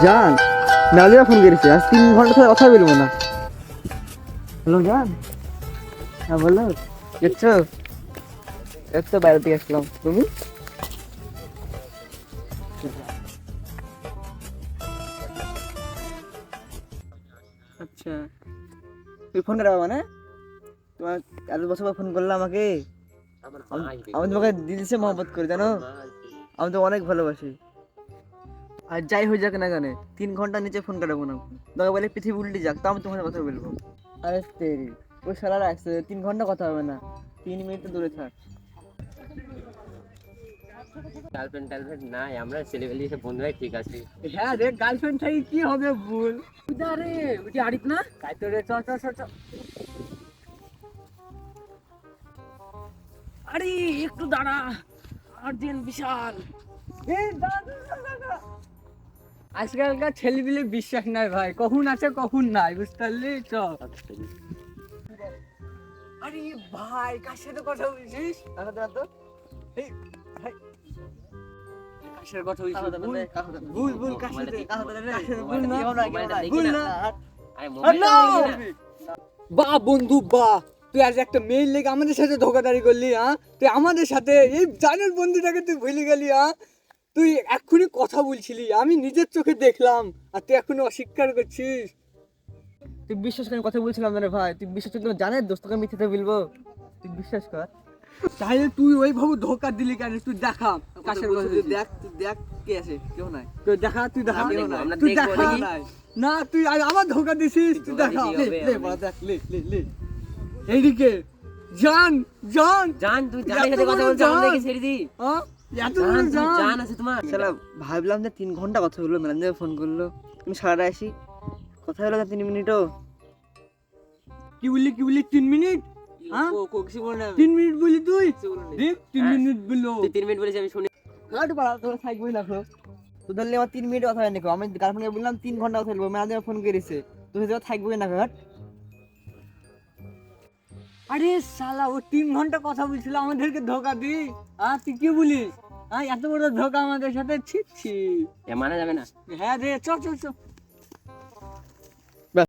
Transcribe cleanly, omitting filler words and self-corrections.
জান নালিয়া ফোন করেছে, আজ 3 ঘন্টা ধরে কথা বলবো না। হ্যালো জান, হ্যাঁ বলো, দেখছো একটু বাইরে থেকে আসলাম, তুমি? আচ্ছা, তুই ফোন করে মানে তোমার এত বছর পর ফোন করলে আমাকে। আমি তোমাকে দিল সে মহব্বত করি, জানো? আমি তো অনেক ভালোবাসি। আর যাই হয়ে যাক না কেন, 3 ঘন্টা নিচে ফোন কাটাবো না। তোকে বলে পৃথিবী উল্টে যাক, তাও আমি তোমার সাথে কথা বলবো। আরে তেরি, ওই শালার আসছে, 3 ঘন্টা কথা হবে না, 3 মিনিট তো দূরে থাক। গার্লফ্রেন্ড টার্লফ্রেন্ড নাই, আমরা ছেলেবেলি সব বন্ধুরাই ঠিক আছে। হ্যাঁ রে, গার্লফ্রেন্ড থেকে কি হবে ভুল? রে ওই যে আরিফ না, তাই তো রে, চ চ চ চ। আরে একটু দাঁড়া, আর্জেন্ট বিশাল। এই দাদা দাদা, আজকালকার ছেলেপিলে বিশ্বাস নাই ভাই, কখন আছে কখন নাই, বুঝতে পারলি? চ। আরে ভাই, কার সাথে কথা বলছিস? দাদা দাদা তো এই ভাই, কার সাথে কথা বলছিস? ভুল ভুল, কার সাথে? ভুল না, ভুল না। আরে মোবাইলটা দেখি না। বাহ বন্ধু বাহ, তুই আজ একটা মেয়ের লেগে আমাদের সাথে ধোকাধারি করলি, হ্যাঁ? তুই আমাদের সাথে এই জানের বন্ধুটাকে তুই ভুলে গেলি, হ্যাঁ? তুই এক্ষুনি কথা বলছিলি, আমি নিজের চোখে দেখলাম, আর তুই এখনো অস্বীকার করছিস। তুই বিশ্বাস করে কথা বলছিলাম না রে ভাই, তুই বিশ্বাস করে জানের দোস্তকে মিথ্যাতে বলবো? তুই বিশ্বাস কর। তাহলে তুই ওইভাবে ধোকা দিলি কেন? তুই দেখা কাশের কথা, দেখ তুই দেখ কে আছে, কেউ নাই। তুই দেখা, তুই দেখা, আমরা কেউ দেখবো, নাই। আমরা তুই দেখবো দেখা নাকি? না, তুই আমার ধোকা দিছিস, তুই ধোঁকা দেখা। দিছি, হবে, লে হবে। বড় দেখ, লে লে লে এইদিকে জান জান, জান, তুই জানের সাথে কথা বলছিস, আমাদেরকে ছেড়ে দি। হ্যাঁ এত জান, বড় তুই জান। জান আছে তোমার। শালা ভাবলাম যে 3 ঘন্টা কথা হলো, ম্যানেজার ফোন করলো, তুমি সারাটা আসি কথা হলো না 3 মিনিটও। কি বললি, কি বললি? 3 মিনিট? হ্যাঁ, কিছু বলে না। 3 মিনিট বলি তুই? দেখ 3 হ্যাঁ। মিনিট বললো। তুই 3 মিনিট বলেছিস, আমি শুনি। হাট পাড়া, তোর থাকবোই না। তো ধরলে আমার 3 মিনিট কথা হয় নাকি? আমি গার্লফ্রেন্ডকে বললাম 3 ঘন্টা কথা বলবো, ম্যানেজার ফোন করেছে, তুই তো থাকবোই না। হাট। আরে শালা, ও 3 ঘন্টা কথা বলছিল, আমাদেরকে ধোকা দি। হ্যাঁ তুই কি বলিস? হ্যাঁ এত বড় ধোকা আমাদের সাথে, ছি ছি। এ মানা যাবে না। হ্যাঁ রে, চল চল চল।